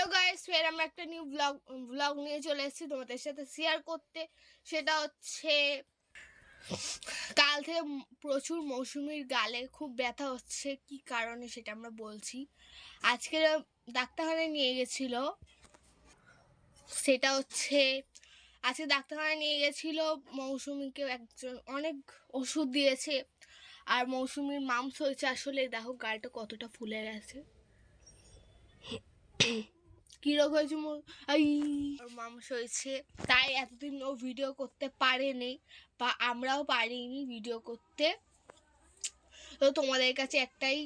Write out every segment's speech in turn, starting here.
Hello guys, ফের আমরা একটা নিউ ব্লগ নিয়ে চলে এসেছি তোমাদের সাথে শেয়ার করতে। সেটা হচ্ছে কাল থেকে প্রচুর মৌসুমীর গালে খুব ব্যথা হচ্ছে, কি কারণে সেটা আমরা বলছি। আজকে ডাক্তারখানায় নিয়ে গেছিল, সেটা হচ্ছে আজকে ডাক্তারখানায় নিয়ে গেছিল। মৌসুমীকে একজন অনেক ওষুধ দিয়েছে, আর মৌসুমীর মামস হয়েছে। আসলে দেখো গালটা কতটা ফুলে গেছে। কি রোগ হয়েছে? মাংস হয়েছে, তাই এতদিন ও ভিডিও করতে পারেনি, বা আমরাও পারিনি ভিডিও করতে। তো তোমাদের কাছে একটাই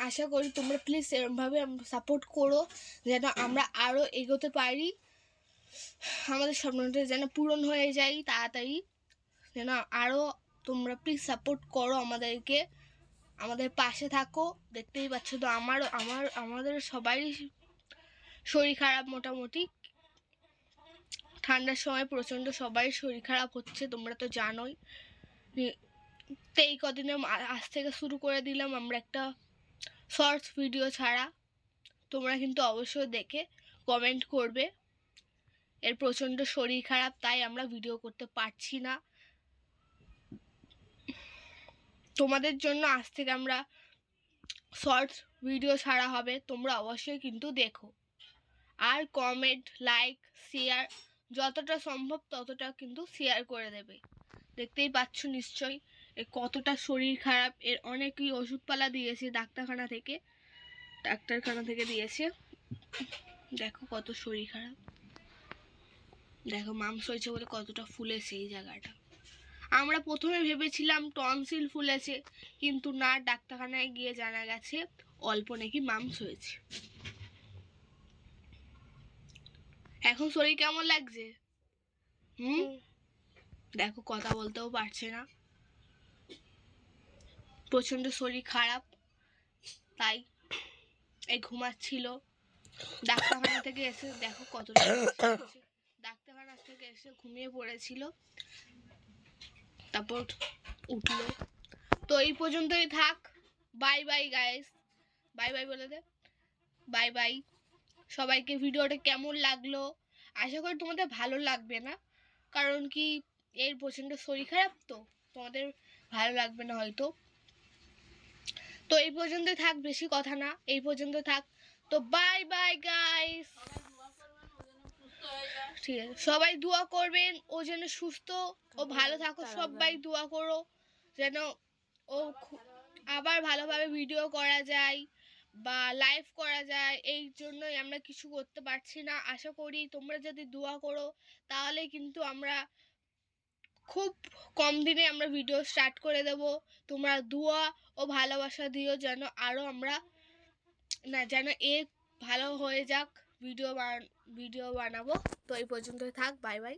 আশা করি, তোমরা প্লিজ এরকমভাবে সাপোর্ট করো যেন আমরা আরও এগোতে পারি, আমাদের স্বপ্নটা যেন পূরণ হয়ে যায় তাড়াতাড়ি। যেন আরও তোমরা প্লিজ সাপোর্ট করো আমাদেরকে, আমাদের পাশে থাকো। দেখতেই পাচ্ছ তো আমাদের সবারই শরীর খারাপ মোটামুটি। ঠান্ডার সময় প্রচণ্ড সবাই শরীর খারাপ হচ্ছে, তোমরা তো জানোই। তো এই কদিনে আজ থেকে শুরু করে দিলাম আমরা একটা শর্টস ভিডিও ছাড়া। তোমরা কিন্তু অবশ্যই দেখে কমেন্ট করবে। এর প্রচণ্ড শরীর খারাপ, তাই আমরা ভিডিও করতে পারছি না। তোমাদের জন্য আজ থেকে আমরা শর্টস ভিডিও ছাড়া হবে, তোমরা অবশ্যই কিন্তু দেখো। আর কমেন্ট, লাইক, শেয়ার যতটা সম্ভব ততটা কিন্তু শেয়ার করে দেবে। দেখতেই পাচ্ছ নিশ্চয়ই এর কতটা শরীর খারাপ। এর অনেকই ওষুধপালা দিয়েছে ডাক্তারখানা থেকে দিয়েছে। দেখো কত শরীর খারাপ, দেখো মাংস হয়েছে বলে কতটা ফুলেছে এই জায়গাটা। আমরা প্রথমে ভেবেছিলাম টনসিল ফুলেছে, কিন্তু না, ডাক্তারখানায় গিয়ে জানা গেছে অল্প নাকি মাংস হয়েছে। এখন শরীর কেমন লাগছে? দেখো কথা বলতেও পারছে না, প্রচন্ড শরীর খারাপ, তাই এই ঘুমাচ্ছিল। ডাক্তারখানা থেকে এসে দেখো কতটা ডাক্তারখানা থেকে এসে ঘুমিয়ে পড়েছিল, তারপর উঠলো। তো এই পর্যন্তই থাক। Bye bye guys, bye bye বলে দে। বাই বাই সবাইকে। ভিডিওটা কেমন লাগলো? আশা করি তোমাদের ভালো লাগবে না, কারণ কি এর প্রচন্ড শরীর খারাপ, তো তোমাদের ভালো লাগবে না হয়তো। তো এই পর্যন্তই থাক, বেশি কথা না, এই পর্যন্ত থাক। তো বাই বাই গাইস। ঠিক আছে, সবাই দোয়া করবেন ও যেন সুস্থ ও ভালো থাকো। সবাই দোয়া করো যেন ও আবার ভালোভাবে ভিডিও করা যায় বা লাইভ করা যায়। এই জন্যই আমরা কিছু করতে পারছি না। আশা করি তোমরা যদি দোয়া করো তাহলে কিন্তু আমরা খুব কম দিনে আমরা ভিডিও স্টার্ট করে দেব। তোমরা দোয়া ও ভালোবাসা দিও যেন আরও আমরা যেন ভালো হয়ে যাক, ভিডিও বানাবো। তো এই পর্যন্তই থাক, বাই বাই।